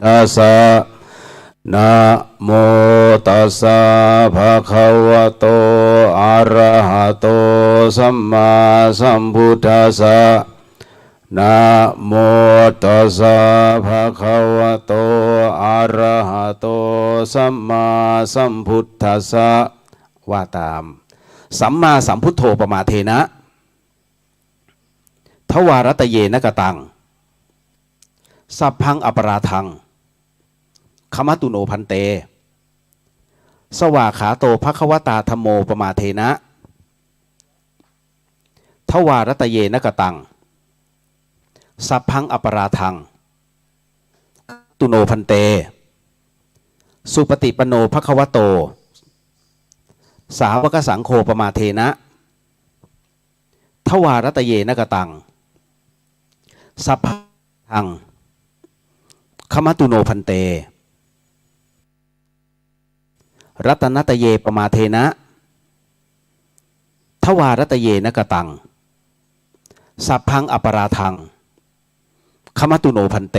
ธัสสะนะโมตัสสะภะคะวะโตอะระหะโตสัมมาสัมพุทธัสสะนะโมตัสสะภะคะวะโตอะระหะโตสัมมาสัมพุทธัสสะว่าตามสัมมาสัมพุทโธปมาเทนะทวารตเยนะกตังสัพพังอปราทังขมตุโนพันเตสวาขาโตภควตาธัมโมปมาเทนะทวารตเยนะกตังสัพพังอปราทังตุโนพันเตสุปฏิปโนภควโตสาวกสังโฆปมาเทนะทวารตเยนะกตังสัพพังขมตุโนพันเตรัตนตเยปมาเทนะทวารตเยนะกตังสัพพังอปราทังขมตุโนพันเต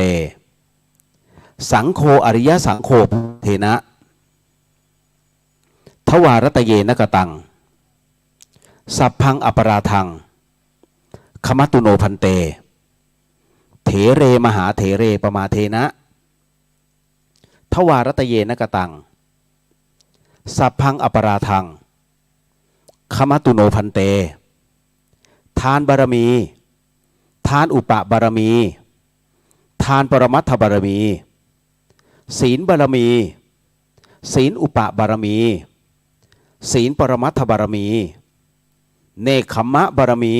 สังโฆอริยสังโฆเทนะทวารตเยนะกตังสัพพังอปราทังขมตุโนพันเตเถเรมหาเถเรปมาเทนะทวารตเยนะกตังสัพพังอปราทังขมตุโนพันเตทานบารมีทานอุปบารมีทานปรมัตถบารมีศีลบารมีศีลอุปบารมีศีลปรมัตถบารมีเนกขัมมะบารมี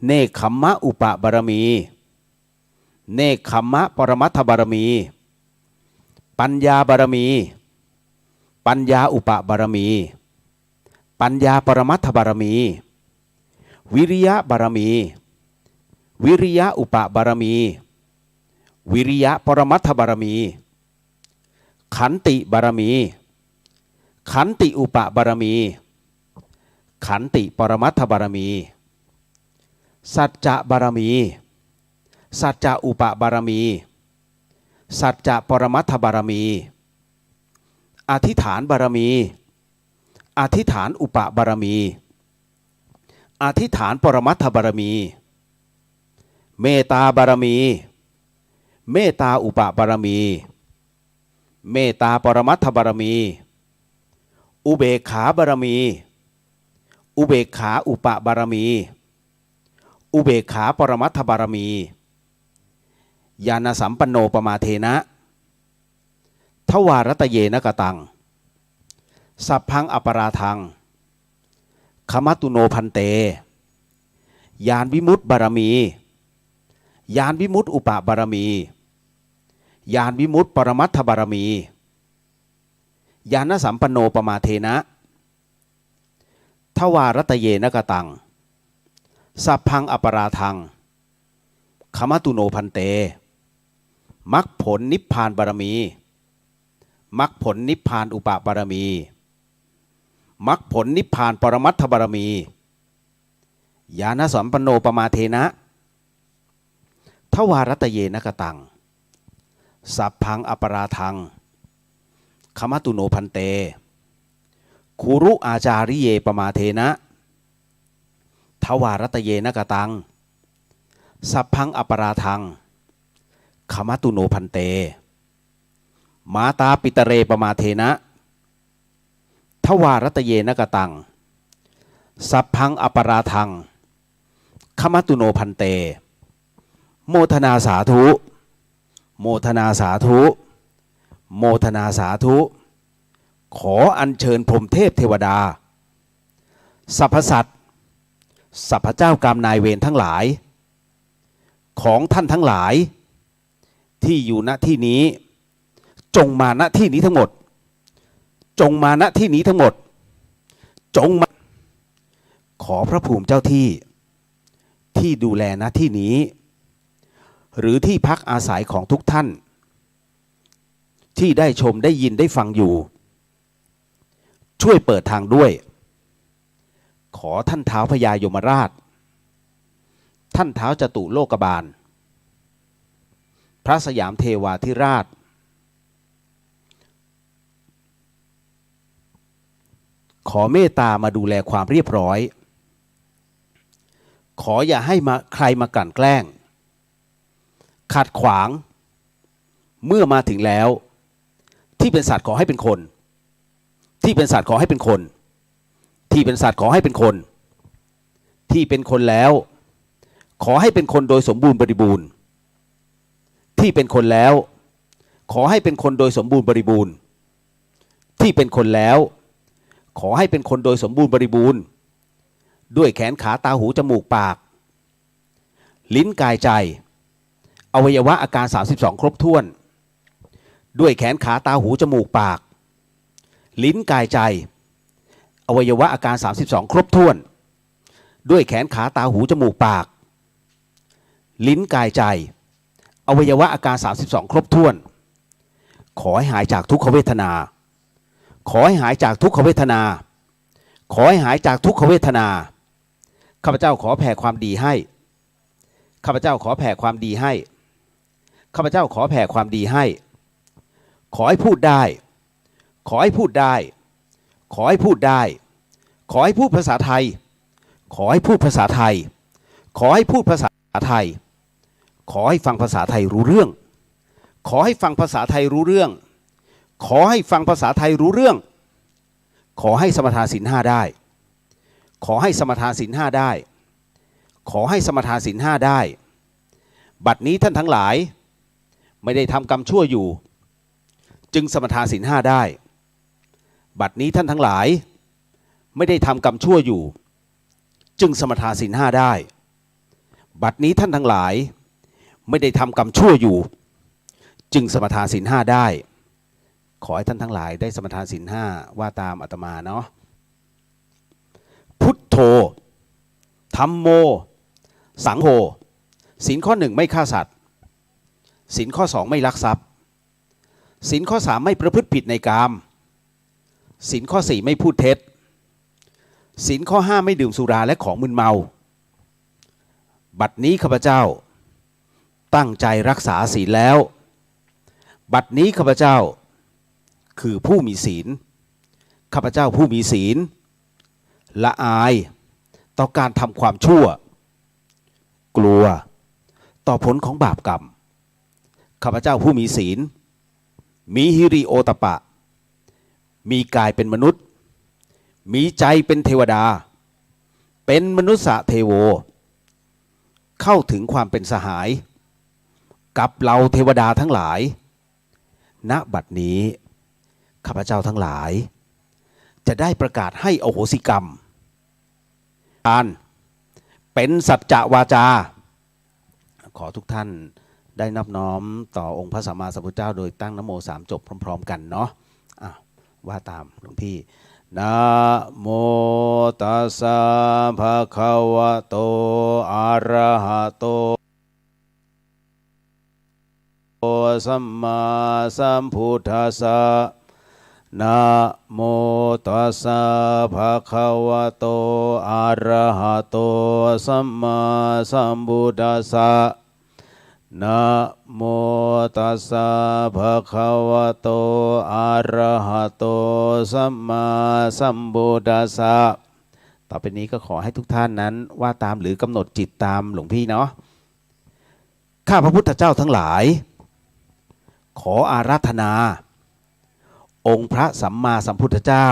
เนกขัมมะอุปบารมีเนกขัมมะปรมัตถบารมีปัญญาบารมีปัญญาอุปบารมีปัญญาปรมัตถบารมีวิริยะบารมีวิริยะอุปบารมีวิริยะปรมัตถบารมีขันติบารมีขันติอุปบารมีขันติปรมัตถบารมีสัจจะบารมีสัจจะอุปบารมีสัจจะปรมัตถบารมีอธิษฐานบารมีอธิษฐานอุปบารมีอธิษฐานปรมัตถบารมีเมตตาบารมีเมตตาอุปบารมีเมตตาปรมัตถบารมีอุเบกขาบารมีอุเบกขาอุปบารมีอุเบกขาปรมัตถบารมีญาณสัมปันโนปมาเทนะทวารตเยนะกตังสัพพังอปราทังขมตุโนพันเตญาณวิมุตติบารมีญาณวิมุตติอุปบารมีญาณวิมุตติปรมัตถบารมีญาณสัมปันโนปมาเทนะทวารตเยนะกตังสัพพังอปราทังขมตุโนพันเตมรรคผลนิพพานบารมีมรรคผลนิพพานอุปบารมีมรรคผลนิพพานปรมัตถบารมีญาณสัมปันโนปมาเทนะทวารตเยนะกตังสัพพังอปราทังขมตุโนพันเตคุรุอาจาริเยปมาเทนะทวารตเยนะกตังสัพพังอปราทังขมตุโนพันเตมาตาปิตเรปมาเทนะทวารตเยนะกตังสัพพังอปราทังขมตุโนพันเตโมทนาสาธุโมทนาสาธุโมทนาสาธุขออัญเชิญพรหมเทพเทวดาสรรพสัตว์สรรพเจ้ากรรมนายเวรทั้งหลายของท่านทั้งหลายที่อยู่ณที่นี้จงมาณที่นี้ทั้งหมดจงมาณที่นี้ทั้งหมดจงมาขอพระภูมิเจ้าที่ที่ดูแลณที่นี้หรือที่พักอาศัยของทุกท่านที่ได้ชมได้ยินได้ฟังอยู่ช่วยเปิดทางด้วยขอท่านท้าวพญายมราชท่านท้าวจตุโลกบาล พระสยามเทวาธิราชขอเมตตามาดูแลความเรียบร้อยขออย่าให้ใครมากลั่นแกล้งขัดขวางเมื่อมาถึงแล้วที่เป็นสัตว์ขอให้เป็นคนที่เป็นสัตว์ขอให้เป็นคนที่เป็นสัตว์ขอให้เป็นคนที่เป็นคนแล้วขอให้เป็นคนโดยสมบูรณ์บริบูรณ์ที่เป็นคนแล้วขอให้เป็นคนโดยสมบูรณ์บริบูรณ์ที่เป็นคนแล้วขอให้เป็นคนโดยสมบูรณ์บริบูรณ์ด้วยแขนขาตาหูจมูกปากลิ้นกายใจอวัยวะอาการ32ครบถ้วนด้วยแขนขาตาหูจมูกปากลิ้นกายใจอวัยวะอาการ32ครบถ้วนด้วยแขนขาตาหูจมูกปากลิ้นกายใจอวัยวะอาการ32ครบถ้วนขอให้หายจากทุกขเวทนาขอให้หายจากทุกขเวทนาขอให้หายจากทุกขเวทนาข้าพเจ้าขอแผ่ความดีให้ข้าพเจ้าขอแผ่ความดีให้ข้าพเจ้าขอแผ่ความดีให้ขอให้พูดได้ขอให้พูดได้ขอให้พูดได้ขอให้พูดภาษาไทยขอให้พูดภาษาไทยขอให้พูดภาษาไทยขอให้ฟังภาษาไทยรู้เรื่องขอให้ฟังภาษาไทยรู้เรื่องขอให้ฟังภาษาไทยรู้เรื่องขอให้สมทานศีล5ได้ขอให้สมทานศีล5ได้ขอให้สมทานศีล5ได้บัดนี้ท่านทั้งหลายไม่ได้ทำกรรมชั่วอยู่จึงสมทานศีล5ได้บัดนี้ท่านทั้งหลายไม่ได้ทำกรรมชั่วอยู่จึงสมทานศีล5ได้บัดนี้ท่านทั้งหลายไม่ได้ทำกรรมชั่วอยู่จึงสมทานศีล5ได้ขอให้ท่านทั้งหลายได้สมทานศีล5ว่าตามอาตมาเนาะพุทโธธัมโมสังโฆศีลข้อ1ไม่ฆ่าสัตว์ศีลข้อ2ไม่ลักทรัพย์ศีลข้อ3ไม่ประพฤติผิดในกามศีลข้อ4ไม่พูดเท็จศีลข้อ5ไม่ดื่มสุราและของมึนเมาบัดนี้ข้าพเจ้าตั้งใจรักษาศีลแล้วบัดนี้ข้าพเจ้าคือผู้มีศีลข้าพเจ้าผู้มีศีลละอายต่อการทำความชั่วกลัวต่อผลของบาปกรรมข้าพเจ้าผู้มีศีลมีหิริโอตปะมีกายเป็นมนุษย์มีใจเป็นเทวดาเป็นมนุษย์เทโวเข้าถึงความเป็นสหายกับเราเทวดาทั้งหลายณบัดนี้ข้าพเจ้าทั้งหลายจะได้ประกาศให้อโหสิกรรมการเป็นสัจจวาจาขอทุกท่านได้นอบน้อมต่อองค์พระสัมมาสัมพุทธเจ้าโดยตั้งนะโม3จบพร้อมๆกันเนาะว่าตามหลวงพี่นะโมตัสสะภะคะวะโตอะระหะโตสัมมาสัมพุทธัสสะนะโมตัสสะภะคะวะโตอะระหะโตสัมมาสัมพุทธัสสะนะโมตัสสะภะคะวะโตอะระหะโตสัมมาสัมพุทธัสสะต่อไปนี้ก็ขอให้ทุกท่านนั้นว่าตามหรือกำหนดจิตตามหลวงพี่เนาะข้าพระพุทธเจ้าทั้งหลายขออาราธนาองค์พระสัมมาสัมพุทธเจ้า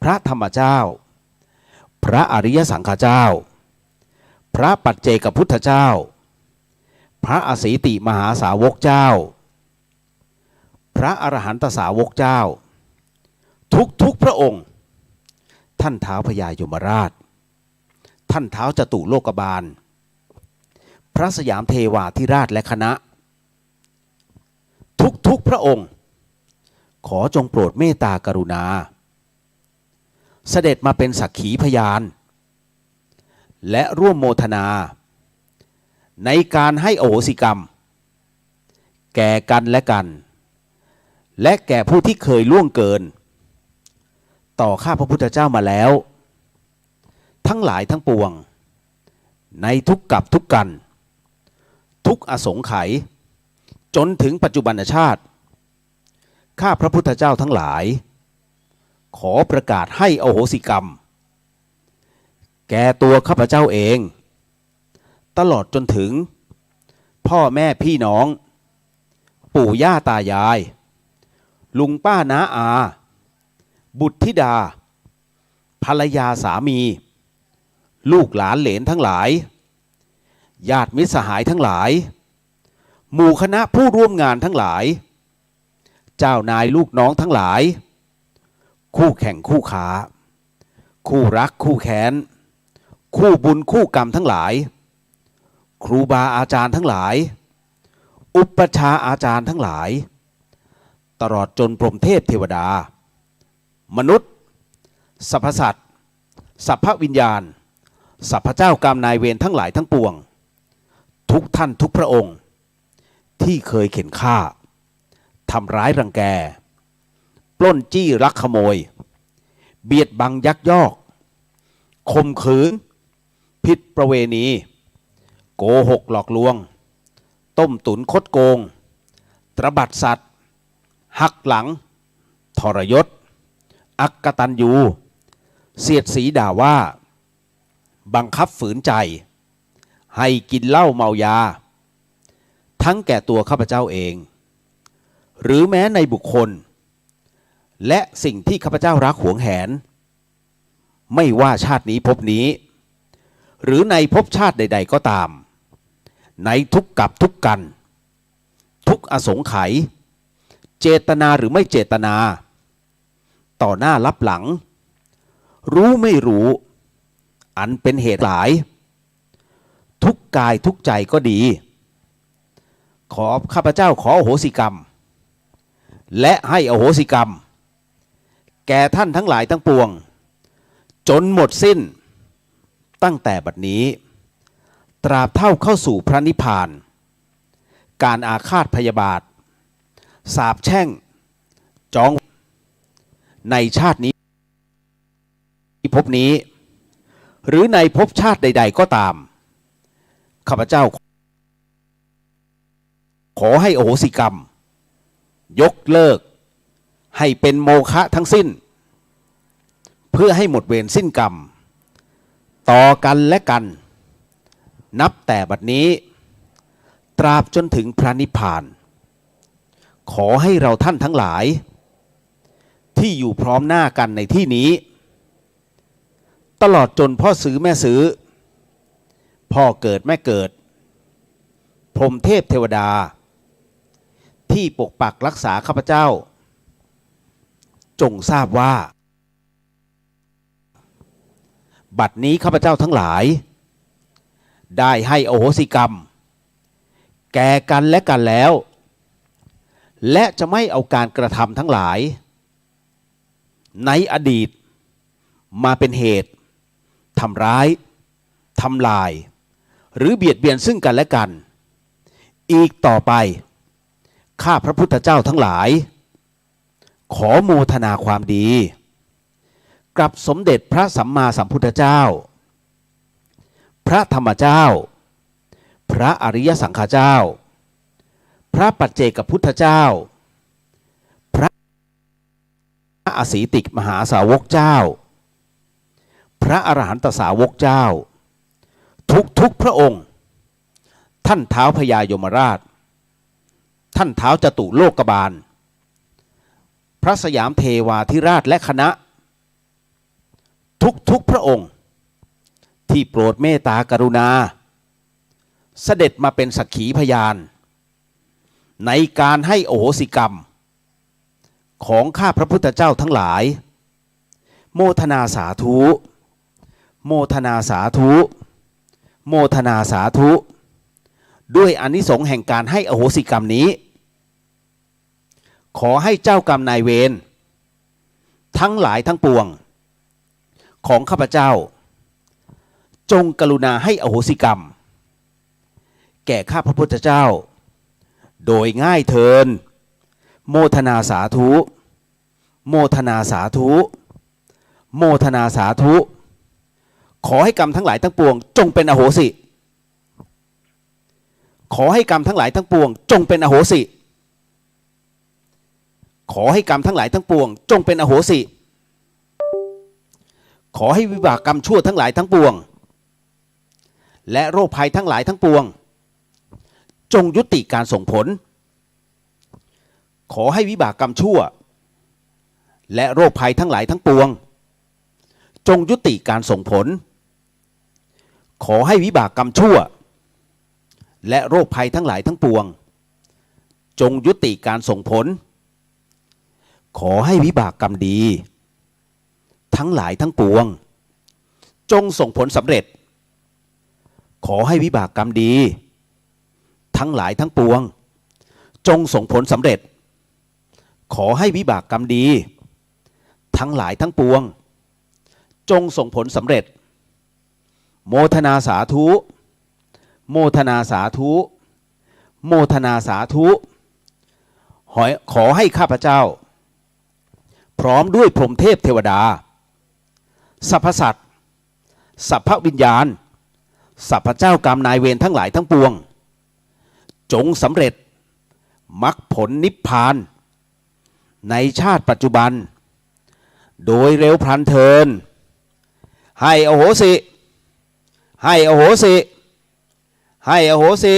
พระธรรมเจ้าพระอริยสังฆเจ้าพระปัจเจกพุทธเจ้าพระอสีติมหาสาวกเจ้าพระอรหันตสาวกเจ้าทุกพระองค์ท่านท้าวพญายมราชท่านท้าวจตุโลกบาลพระสยามเทวาธิราชและคณะทุกพระองค์ขอจงโปรดเมตตากรุณาเสด็จมาเป็นสักขีพยานและร่วมโมทนาในการให้อโหสิกรรมแก่กันและกันและแก่ผู้ที่เคยล่วงเกินต่อข้าพระพุทธเจ้ามาแล้วทั้งหลายทั้งปวงในทุกกับทุกกัน ทุกอสงไขยจนถึงปัจจุบันชาติข้าพระพุทธเจ้าทั้งหลายขอประกาศให้อโหสิกรรมแก่ตัวข้าพเจ้าเองตลอดจนถึงพ่อแม่พี่น้องปู่ย่าตายายลุงป้าน้าอาบุตรธิดาภรรยาสามีลูกหลานเหลนทั้งหลายญาติมิตรสหายทั้งหลายหมู่คณะผู้ร่วมงานทั้งหลายเจ้านายลูกน้องทั้งหลายคู่แข่งคู่ค้าคู่รักคู่แค้นคู่บุญคู่กรรมทั้งหลายครูบาอาจารย์ทั้งหลายอุปชฌาย์อาจารย์ทั้งหลายตลอดจนพรหมเทพเทวดามนุษย์สรรพสัตว์สัพพวิญญาณสัพพเจ้ากรรมนายเวรทั้งหลายทั้งปวงทุกท่านทุกพระองค์ที่เคยเข็นฆ่าทำร้ายรังแกปล้นจี้ลักขโมยเบียดบังยักยอกข่มขืนผิดประเวณีโกหกหลอกลวงต้มตุ๋นคดโกงตระบัดสัตว์หักหลังทรยศอักตันยูเสียดสีด่าว่าบังคับฝืนใจให้กินเหล้าเมายาทั้งแก่ตัวข้าพเจ้าเองหรือแม้ในบุคคลและสิ่งที่ข้าพเจ้ารักหวงแหนไม่ว่าชาตินี้ภพนี้หรือในภพชาติใดๆก็ตามในทุกกับทุกกันทุกอสงไขยเจตนาหรือไม่เจตนาต่อหน้ารับหลังรู้ไม่รู้อันเป็นเหตุหลายทุกกายทุกใจก็ดีขอข้าพเจ้าขออโหสิกรรมและให้อโหสิกรรมแก่ท่านทั้งหลายทั้งปวงจนหมดสิ้นตั้งแต่บัดนี้ตราบเท่าเข้าสู่พระนิพพานการอาฆาตพยาบาทสาปแช่งจองในชาตินี้ภพนี้หรือในภพชาติใดๆก็ตามข้าพเจ้าขอให้อโหสิกรรมยกเลิกให้เป็นโมฆะทั้งสิ้นเพื่อให้หมดเวรสิ้นกรรมต่อกันและกันนับแต่บัดนี้ตราบจนถึงพระนิพพานขอให้เราท่านทั้งหลายที่อยู่พร้อมหน้ากันในที่นี้ตลอดจนพ่อซื้อแม่ซื้อพ่อเกิดแม่เกิดพรหมเทพเทวดาที่ปกปักรักษาข้าพเจ้าจงทราบว่าบัดนี้ข้าพเจ้าทั้งหลายได้ให้อโหสิกรรมแก่กันและกันแล้วและจะไม่เอาการกระทำทั้งหลายในอดีตมาเป็นเหตุทำร้ายทำลายหรือเบียดเบียนซึ่งกันและกันอีกต่อไปข้าพระพุทธเจ้าทั้งหลายขอโมทนาความดีกับสมเด็จพระสัมมาสัมพุทธเจ้าพระธรรมเจ้าพระอริยสังฆเจ้าพระปัจเจกพุทธเจ้าพระอสีติกมหาสาวกเจ้าพระอรหันตสาวกเจ้าทุกพระองค์ท่านท้าวพญายมราชท่านท้าวจตุโลกบาลพระสยามเทวาธิราชและคณะทุกพระองค์ที่โปรดเมตตากรุณาเสด็จมาเป็นสักขีพยานในการให้อโหสิกรรมของข้าพระพุทธเจ้าทั้งหลายโมทนาสาธุโมทนาสาธุโมทนาสาธุด้วยอานิสงส์แห่งการให้อโหสิกรรมนี้ขอให้เจ้ากรรมนายเวรทั้งหลายทั้งปวงของข้าพเจ้าจงกรุณาให้อโหสิกรรมแก่ข้าพระพุทธเจ้าโดยง่ายเทินโมทนาสาธุโมทนาสาธุโมทนาสาธุขอให้กรรมทั้งหลายทั้งปวงจงเป็นอโหสิ ขอให้กรรมทั้งหลายทั้งปวงจงเป็นอโหสิขอให้กรรมทั้งหลายทั้งปวงจงเป็นอโหสิขอให้วิบากกรรมชั่วทั้งหลายทั้งปวงและโรคภัยทั้งหลายทั้งปวงจงยุติการส่งผลขอให้วิบากกรรมชั่วและโรคภัยทั้งหลายทั้งปวงจงยุติการส่งผลขอให้วิบากกรรมชั่วและโรคภัยทั้งหลายทั้งปวงจงยุติการส่งผลขอให้วิบากกรรมดีทั้งหลายทั้งปวงจงส่งผลสำเร็จขอให้วิบากกรรมดีทั้งหลายทั้งปวงจงส่งผลสำเร็จขอให้วิบากกรรมดีทั้งหลายทั้งปวงจงส่งผลสำเร็จโมทนาสาธุโมทนาสาธุโมทนาสาธุขอให้ข้าพเจ้าพร้อมด้วยพรหมเทพเทวดาสรรพสัตว์สรรพวิญญาณสรรพเจ้ากรรมนายเวรทั้งหลายทั้งปวงจงสำเร็จมรรคผลนิพพานในชาติปัจจุบันโดยเร็วพลันเทินให้อโหสิให้อโหสิให้อโหสิ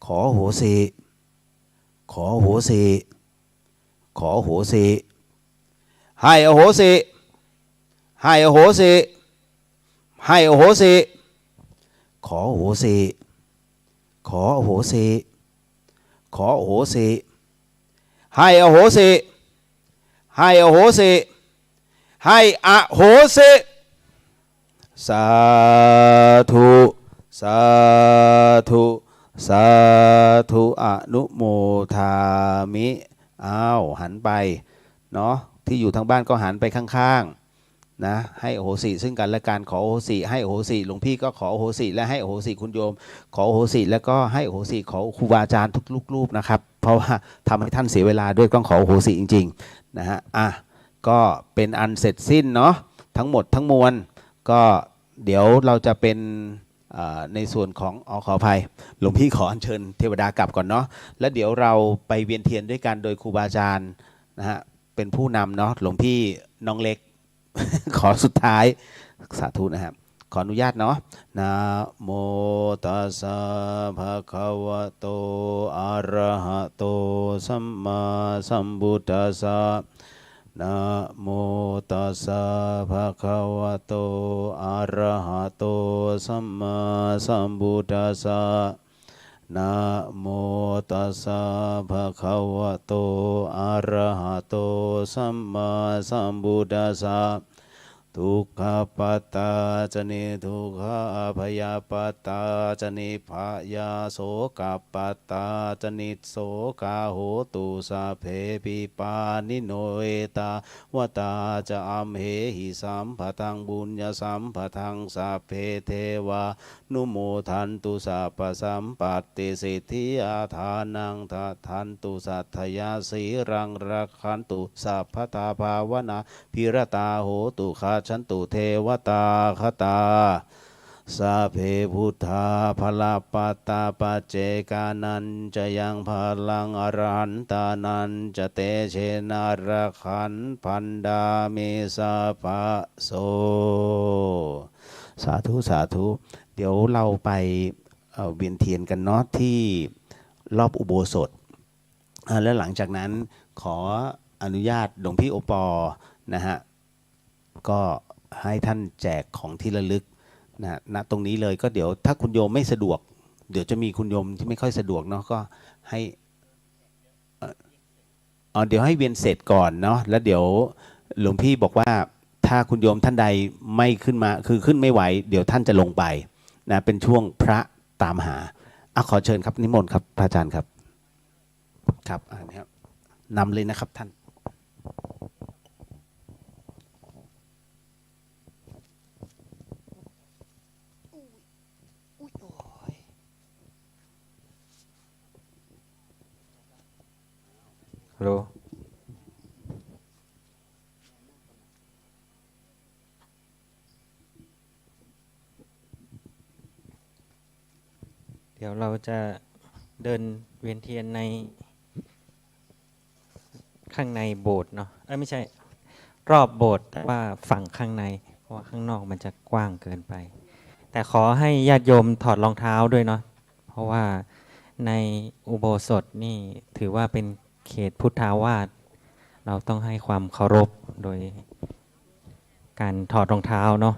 ขออโหสิขออโหสิขออโหสิให้อโหสิให้อโหสิให้อโหสิขออโหสิขออโหสิขออโหสิให้อโหสิให้อโหสิให้อโหสิสาธุสาธุสาธุอนุโมทามิอ้าวหันไปเนาะที่อยู่ทางบ้านก็หันไปข้างๆนะให้อโหสิซึ่งกันและกันขออโหสิให้อโหสิหลวงพี่ก็ขออโหสิและให้อโหสิคุณโยมขออโหสิแล้วก็ให้อโหสิขอครูบาอาจารย์ทุกรูปนะครับเพราะว่าทำให้ท่านเสียเวลาด้วยต้องขออโหสิจริงๆนะฮะก็เป็นอันเสร็จสิ้นเนาะทั้งหมดทั้งมวลก็เดี๋ยวเราจะเป็นในส่วนของขออภัยหลวงพี่ขออัญเชิญเทวดากลับก่อนเนาะแล้วเดี๋ยวเราไปเวียนเทียนด้วยกันโดยครูบาอาจารย์นะฮะเป็นผู้นำเนาะหลวงพี่น้องเล็ก ขอสุดท้ายสาธุนะครับขออนุญาตเนาะนะโมตัสสะภะคะวะโตอะระหะโตสัมมาสัมพุทธัสสะนะโมตัสสะภะคะวะโตอะระหะโตสัมมาสัมพุทธัสสะนะโมตัสสะภะคะวะโตอะระหะโตสัมมาสัมพุทธัสสะทุกขปัตตาจเนทุกขพยาปัตตาจเนภายาโสกปัตตาจนิโสกาโหตุสัพเพปิปานิโนเอตาวตาจะอัมเหหิสัมปะทังบุญญสัมปะทังสัพเพเทวานุโมทันตุสัพพสัมปัตติสิทธิอาทานังทันตุสัทธยาสีรังรักขันตุสัพพตาภาวนาพิรตาโหตุขาฉันตุเทวตาคตาสัพเพพุทธาภลปัตตาปัจเจกานันจะยังพลังอรหันตานันจะเตเชนาระขันพันดาเมสะปะโสสาธุสาธุเดี๋ยวเราไปเวียนเทียนกันเนาะที่รอบอุโบสถแล้วหลังจากนั้นขออนุญาตหลวงพี่โอปอนะฮะก็ให้ท่านแจกของที่ระลึกนะณตรงนี้เลยก็เดี๋ยวถ้าคุณโยมไม่สะดวกเดี๋ยวจะมีคุณโยมที่ไม่ค่อยสะดวกเนาะก็ให้เดี๋ยวให้เวียนเสร็จก่อนเนาะแล้วเดี๋ยวหลวงพี่บอกว่าถ้าคุณโยมท่านใดไม่ขึ้นมาคือขึ้นไม่ไหวเดี๋ยวท่านจะลงไปนะเป็นช่วงพระตามหาขอเชิญครับนิมนต์ครับพระอาจารย์ครับครับนี่ครับนำเลยนะครับท่านฮัลโหล ดี๋ยวเราจะเดินเวียนเทียนในข้างในโบสถ์เนาะไม่ใช่รอบโบสถ์แต่ว่าฝั่งข้างในเพราะว่าข้างนอกมันจะกว้างเกินไปแต่ขอให้ญาติโยมถอดรองเท้าด้วยเนาะเพราะว่าในอุโบสถนี่ถือว่าเป็นเขตพุทธาวาสเราต้องให้ความเคารพโดยการถอดรองเท้าเนาะ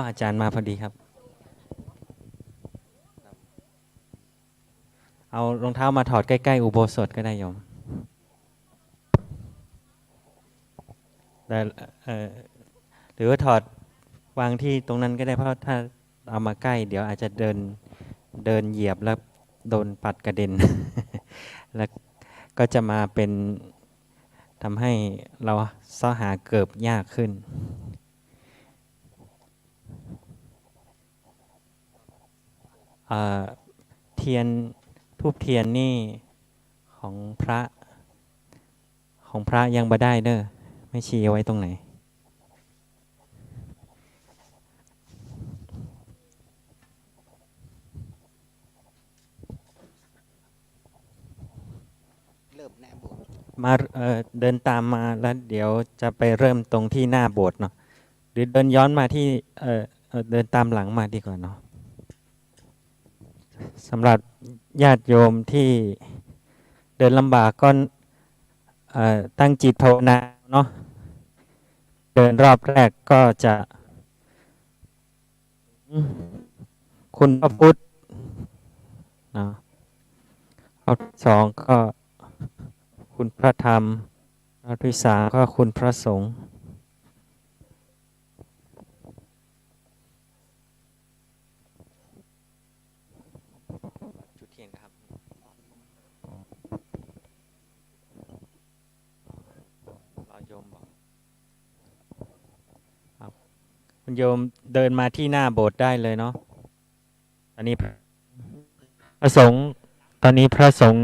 อาจารย์มาพอดีครับเอารองเท้ามาถอดใกล้ๆอุโบสถก็ได้โยมแต่หรือว่าถอดวางที่ตรงนั้นก็ได้เพราะถ้าเอามาใกล้เดี๋ยวอาจจะเดินเหยียบแล้วโดนปัดกระเด็น แล้วก็จะมาเป็นทำให้เราซ้อหาเกิบยากขึ้นเทียนทูบเทียนนี่ของพระยังบ่ได้เด้อไม่ชี้ไว้ตรงไหนมาเดินตามมาแล้วเดี๋ยวจะไปเริ่มตรงที่หน้าโบสถ์เนาะหรือเดินย้อนมาที่เดินตามหลังมาดีกว่าเนาะสำหรับญาติโยมที่เดินลำบากก็ตั้งจิตภาวนาเนาะเดินรอบแรกก็จะคุณพระพุทธเนาะรอบที่สองก็คุณพระธรรมรอบที่สามก็คุณพระสงฆ์จุดเทียนครับรอโยมบอกคุณโยมเดินมาที่หน้าโบสถ์ได้เลยเนาะตอนนี้พระสงฆ์ตอนนี้พระสงฆ์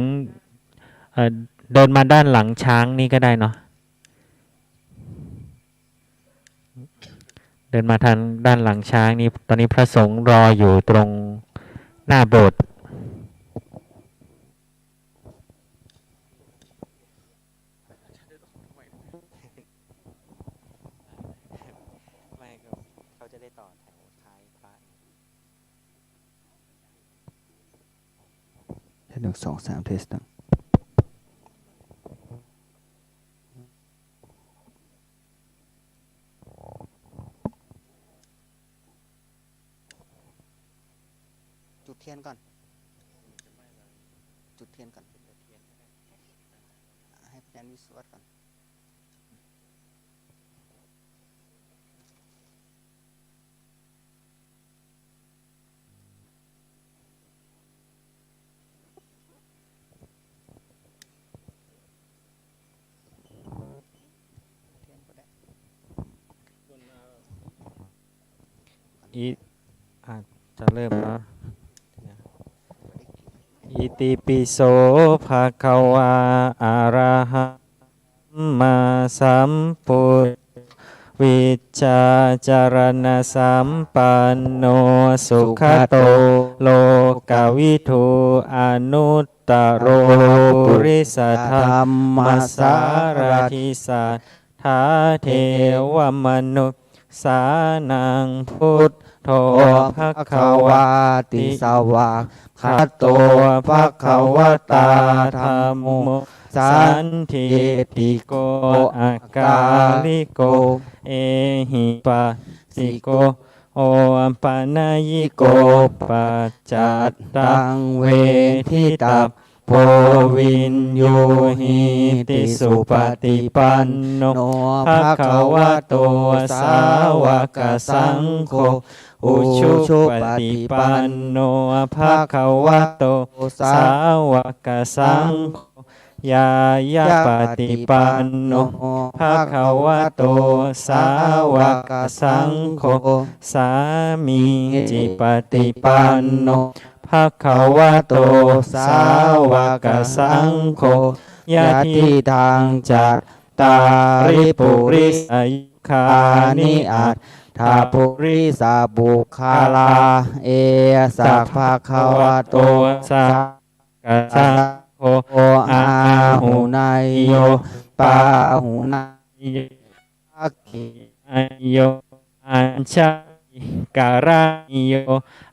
เดินมาด้านหลังช้างนี่ก็ได้เนาะเดินมาทางด้านหลังช้างนี่ตอนนี้พระสงฆ์รออยู่ตรงหน้าโบสถ์ไม่เขาจะได้ต่อแถวท้ายพระ1 2 3เทสต์จุดเทียนก่อนจุดเทียนก่อนให้พระอาจารย์วิศวะก่อนจะเริ่มแล้วอิติปิโสภะคะวาอะระหะมาสัมพุทธวิชชาจารณสัมปันโนสุขโตโลกวิทูอนุตตโรปุริสธรรมสารทิสัทธาเทวมนุษย์สานังพุทโธภคะวาติสวากขาโตภคะวตาธัมโมสันทิติโกอาลิโกเอหิปัสสิโกโอปานายิโกปัจจัตตังเวทิตาโพวินโยหิติสุปฏิปันโนภะคะวะโตสาวกสังโฆอุชุปฏิปันโนภะคะวะโตสาวกสังโฆยายาปฏิปันโนภะคะวะโตสาวกสังโฆสามีจิปฏิปันโนภะคะวะโตสาวกสังโฆยะทิทางจัตตาริปุริสอายุ คา นิอัตถาปุริสาบุคาลาเอสัพพะคะวะโต สากัสสะโฆ โออาหุนายโยปาหุนายกิ อโยอัญชาการะโย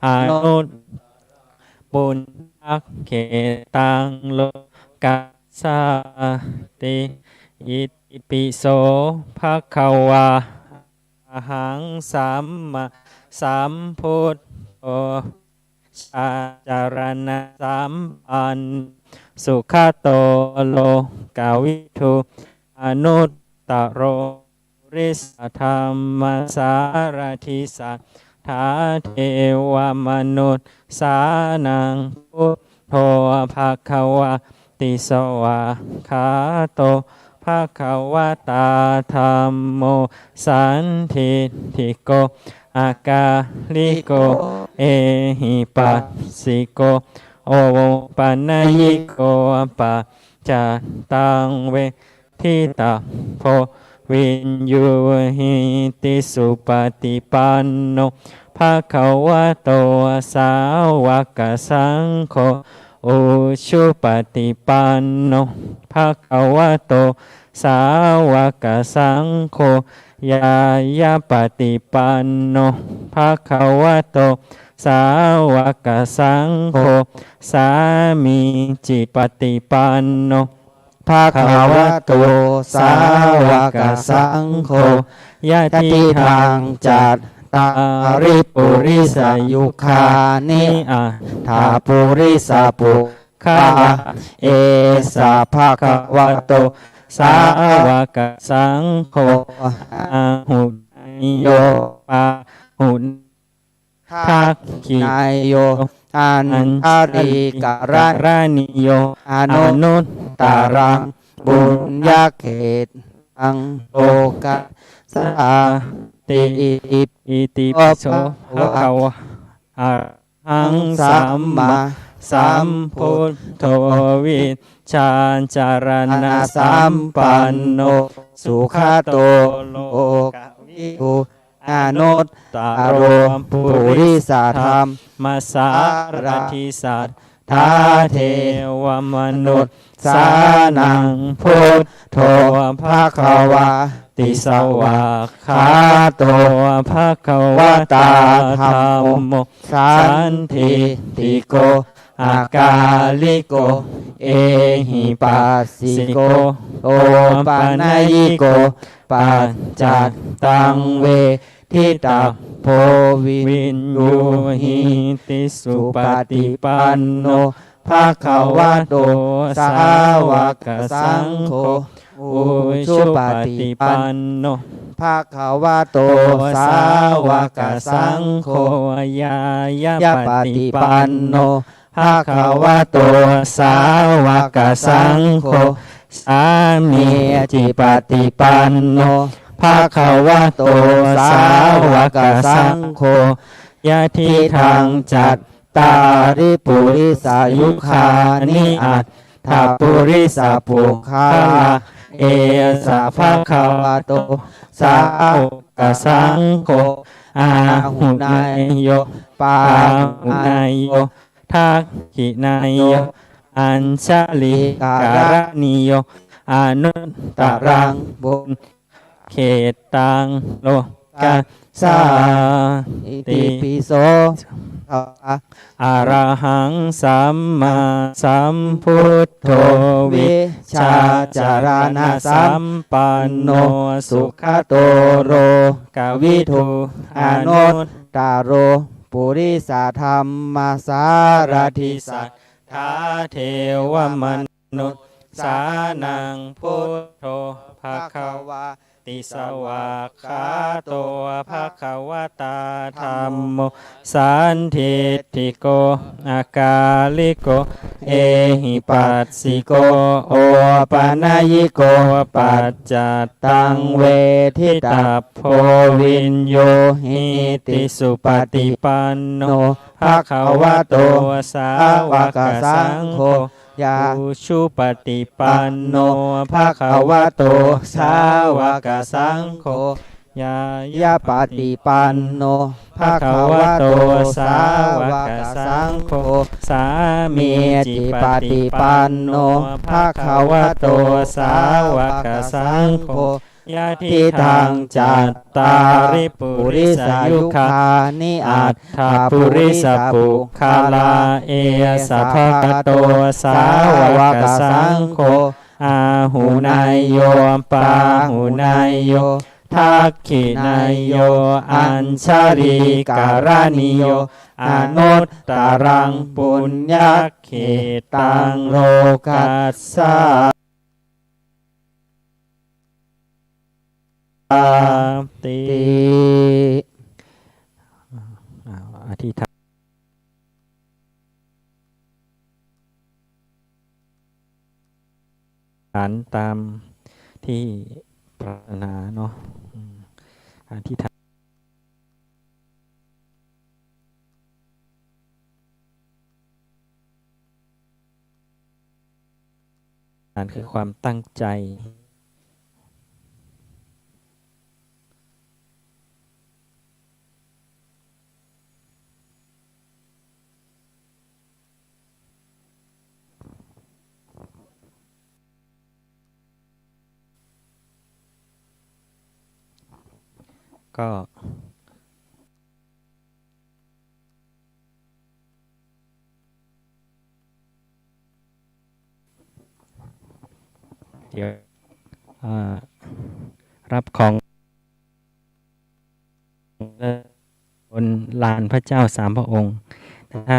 อนุตปุญญเขตังโลกัสสะติอิติปิโสภะคะวะอะหังสัมมาสัมพุทโธอาจารณะสัมปันธ์สุขโตโลกาวิทูอนุตตโรริสธรรมสารทิสัทธาเทวมนุษย์สานังพุทโธภะคะวะติสวาขาโตภะคะวะตาธัมโมสันทิฏฐิโกอากาลิโกเอหิปัสสิโกโอปัญญิโกปัจจตังเวทิตาโพวินยูหิติสุปฏิปันโนภะคะวะโตสาวกสังโฆอุชุปฏิปันโนภะคะวะโตสาวกสังโฆยายาปฏิปันโนภะคะวะโตสาวกสังโฆสามีจิปฏิปันโนภะคะวะโตสาวกสังโฆยะติทางจัตตาริปุริสายุคานิอัตถาปุริสาปุคาเอสาภะคะวะโตสาวกสังโฆอาหุนิโยปาหุนทักขิ นายโยอันทาริกะระ รานิโย อนุตตารังบุญญาเขตอังโลกัสสะติอิ อิติปิโสภะคะวะอะหังสัมมาสัมพุทโธวิชชาจารณะสัมปันโนสุขโตโลกวิทูอนุตตโรปุริสธรรมมาสารทิสัทธาเทวมนุษย์สานังพุทโธภะคะวะติสวากขาโตภะคะวะตาธัมโมสันทิฏฐิโกอากาลิโกเอหิปัสสิโกโอปัญญิโกปัจจัตตังเวทิตาโพวินยูหิติสุปฏิปันโนภะคะวะโตสาวกสังโฆอุชุปฏิปันโนภะคะวะโตสาวกสังโฆยายาปฏิปันโนภะคะวะโตสาวกสังโฆสามีจิปฏิปันโนภะคะวะโตสาวกสังโฆยะทิทางจัตตาริปุริสายุคานิอัตถาปุริสาปุคาลาเอสะภะคะวะโตสาวกสังโฆอาหุนายโยปาหุนายโยทักขินายโยอัญชลิการนิโยอนุตตรังบุญเขตังโลกัสสะ อิ ติ ติปิโสภะ อะระหังสัมมาสัมพุทโธวิชาจารณะสัมปันโนสุขโตโรกวิทูอนุต ตาโรปุริสาธรรมสารทิ ทิสัทธาเทวมนุษย์สานังพุทโธภะคะวะติสวากขาโตภะคะวะตาธัมโมสันทิฏฐิโกอากาลิโกเอหิปัสสิโกโอปัญญิโกปัจจัตตังเวทิตาโพวินโยหิติสุปฏิปันโนภะคะวะโตสาวกสังโฆ ยา อุชุปฏิปันโนภะคะวะโตสาวกสังโฆ ยาย ะปฏิปันโนภะคะวะโตสาวกสังโฆ สามี จิปฏิปันโนภะคะวะโตสาวกสังโฆ ยะทิ ทิ ทั ทั ง ง จั จั ต ต ตา ตา ริ ริ ปุ ปุ ริ ริ ส สา ยุ ยุ คา คานิอั อั ต ฏฐปุริสปุคาลาเอสัพพะกะโตสาวกสังโฆอาหูนายโยปาหูนายโยทักขินายโยอัญชริการณิโยอนุตตรังปุญญเขตังโลกัสสาติ ติ อธิษฐานตามที่ปรารถนาเนาะอธิษฐานคือความตั้งใจ ก็เดี๋ยวรับของบนลานพระเจ้าสามพระองค์ถ้า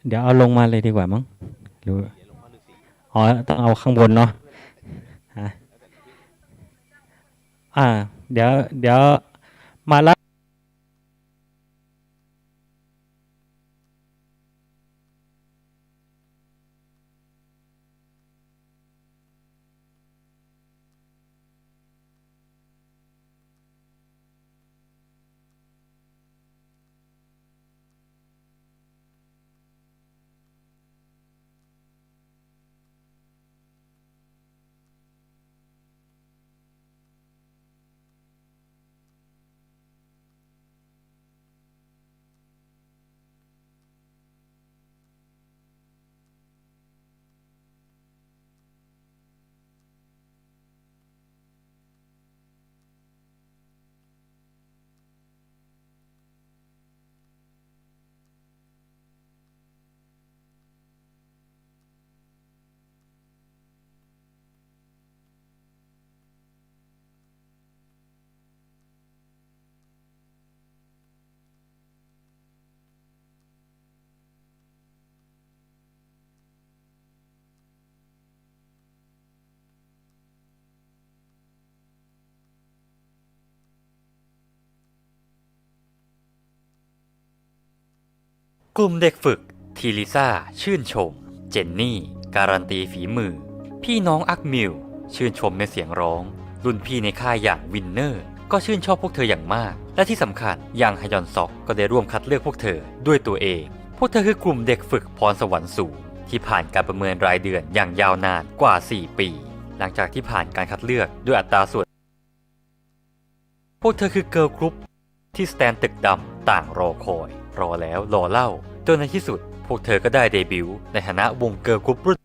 เดี๋ยวเอาลงมาเลยดีกว่ามั้งหรืออ๋อต้องเอาข้างบนเนาะฮะเดี๋ยวมารับกลุ่มเด็กฝึกทีลิซ่าชื่นชมเจนนี่การันตีฝีมือพี่น้องอักมิวชื่นชมในเสียงร้องรุ่นพี่ในค่ายอย่างวินเนอร์ก็ชื่นชอบพวกเธออย่างมากและที่สำคัญอย่างฮยอนซอกก็ได้ร่วมคัดเลือกพวกเธอด้วยตัวเองพวกเธอคือกลุ่มเด็กฝึกพรสวรรค์สูงที่ผ่านการประเมินรายเดือนอย่างยาวนานกว่า4 ปีหลังจากที่ผ่านการคัดเลือกด้วยอัตราส่วนพวกเธอคือเกิร์ลกรุ๊ปที่สแตนตึกดำต่างรอคอยรอแล้วรอเล่าจนในที่สุดพวกเธอก็ได้เดบิวต์ในฐานะวงเกิร์ลกรุ๊ปรุ่น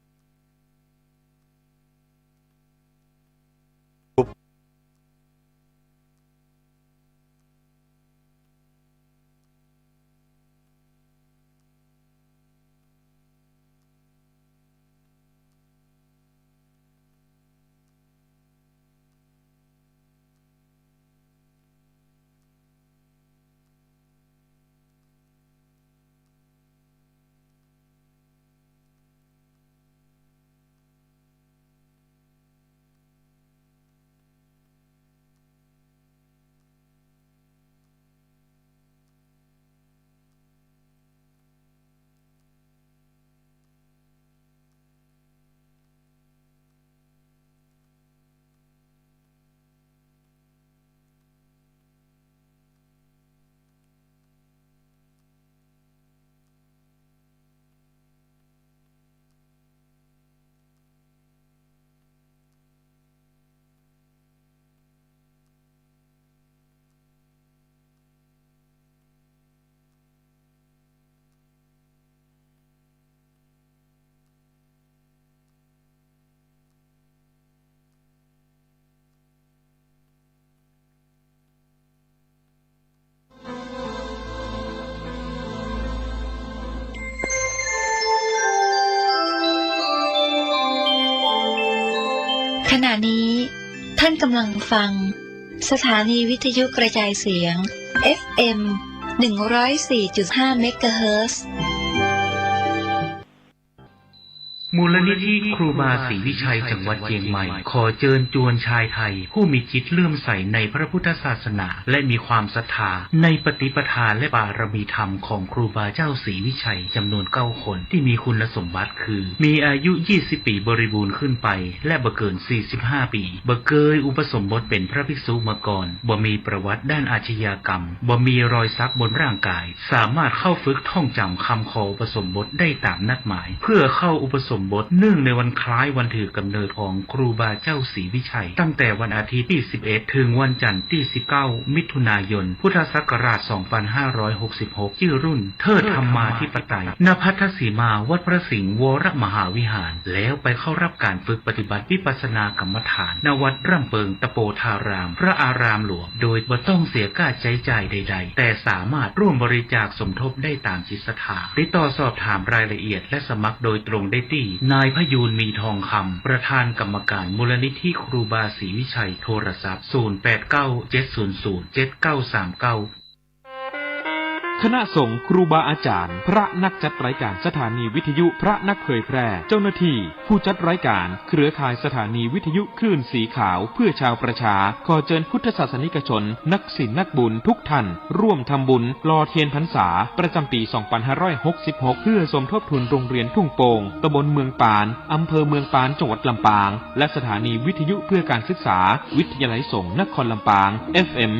ขณะนี้ท่านกำลังฟังสถานีวิทยุกระจายเสียง FM 104.5 เมกะเฮิรตซ์ มูลนิธิครูบาศรีวิชัยจังหวัดเชียงใหม่ขอเชิญชวนชายไทยผู้มีจิตเลื่อมใสในพระพุทธศาสนาและมีความศรัทธาในปฏิปทาและบารมีธรรมของครูบาเจ้าศรีวิชัยจำนวน9 คนที่มีคุณสมบัติคือมีอายุ20 ปีบริบูรณ์ขึ้นไปและบ่เกิน45 ปีบ่เคยอุปสมบทเป็นพระภิกษุมาก่อนบ่มีประวัติด้านอาชญากรรมบ่มีรอยสักบนร่างกายสามารถเข้าฝึกท่องจำคำขออุปสมบทได้ตามนัดหมายเพื่อเข้าอุปสมบทเนื่องในวันคล้ายวันถือกำเนิดของครูบาเจ้าศรีวิชัยตั้งแต่วันอาทิตย์ที่11ถึงวันจันทร์ที่19มิถุนายนพุทธศักราช2566ชื่อรุ่นเทิดธรรมาธิปไตยณพัทธสีมาวัดพระสิงห์วรมหาวิหารแล้วไปเข้ารับการฝึกปฏิบัติวิปัสสนากรรมฐานณวัดร่ำเปิงตะโปธารามพระอารามหลวงโดยบ่ต้องเสียค่าใช้จ่ายใดๆแต่สามารถร่วมบริจาคสมทบได้ตามจิตศรัทธาติดต่อสอบถามรายละเอียดและสมัครโดยตรงได้ที่นายพยูนมีทองคำประธานกรรมการมูลนิธิครูบาศรีวิชัยโทรศัพท์0897007939คณะสงฆ์ครูบาอาจารย์พระนักจัดรายการสถานีวิทยุพระนักเผยแพร่เจ้าหน้าที่ผู้จัดรายการเครือข่ายสถานีวิทยุคลื่นสีขาวเพื่อชาวประชาขอเชิญพุทธศาสนิกชนนักศิลป์นักบุญทุกท่านร่วมทำบุญหล่อเทียนพรรษาประจำปี 2566 เพื่อสมทบทุนโรงเรียนทุ่งโป่งตำบลเมืองปานอำเภอเมืองปานจังหวัดลำปางและสถานีวิทยุเพื่อการศึกษาวิทยาลัยสงฆ์นครลำปาง FM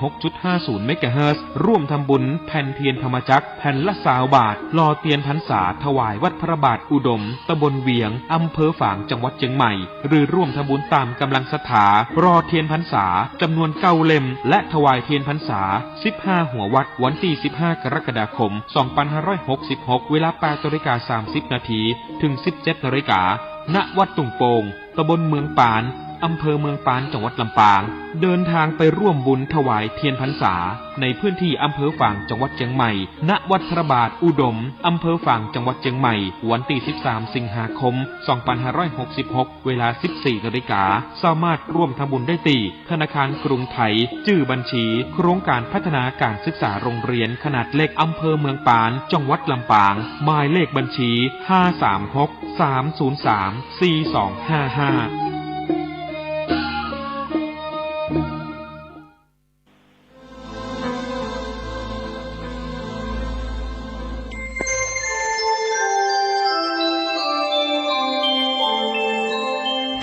106.50 เมกะเฮิรตซ์ร่วมทำบุญแผ่นเทียนธรรมจักรแผ่นละ20 บาทหล่อเทียนพรรษาถวายวัดพระบาทอุดมตำบลเวียงอำเภอฝางจังหวัดเชียงใหม่หรือร่วมทำบุญตามกำลังศรัทธารอเทียนพรรษาจำนวน9 เล่มและถวายเทียนพรรษา15หัววัดวันที่15กรกฎาคม2566เวลา 8:30 นาทีถึง 17:00 นณวัดตุงโป่งตำบลเมืองปานอำเภอเมืองปานจังหวัดลำปางเดินทางไปร่วมบุญถวายเทียนพรรษาในพื้นที่อำเภอฝางจังหวัดเชียงใหม่ณวัดพระบาทอุดมอำเภอฝางจังหวัดเชียงใหม่วันที่13สิงหาคม2566เวลา 14:00 นสามารถร่วมทำบุญได้ที่ธนาคารกรุงไทยชื่อบัญชีโครงการพัฒนาการศึกษาโรงเรียนขนาดเล็กอำเภอเมืองปานจังหวัดลำปางหมายเลขบัญชี536-303-4255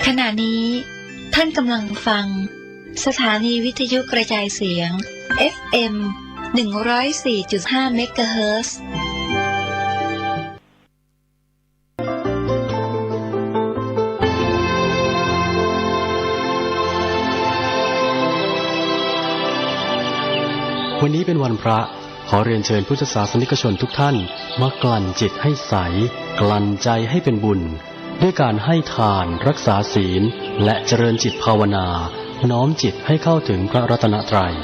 ขณะนี้ท่านกำลังฟังสถานีวิทยุกระจายเสียง FM 104.5 เมกะเฮิรตซ์ วันนี้เป็นวันพระขอเรียนเชิญพุทธศาสนิกชนทุกท่านมากลั่นจิตให้ใสกลั่นใจให้เป็นบุญด้วยการให้ทานรักษาศีลและเจริญจิตภาวนาน้อมจิตให้เข้าถึงพระรัตนตรัย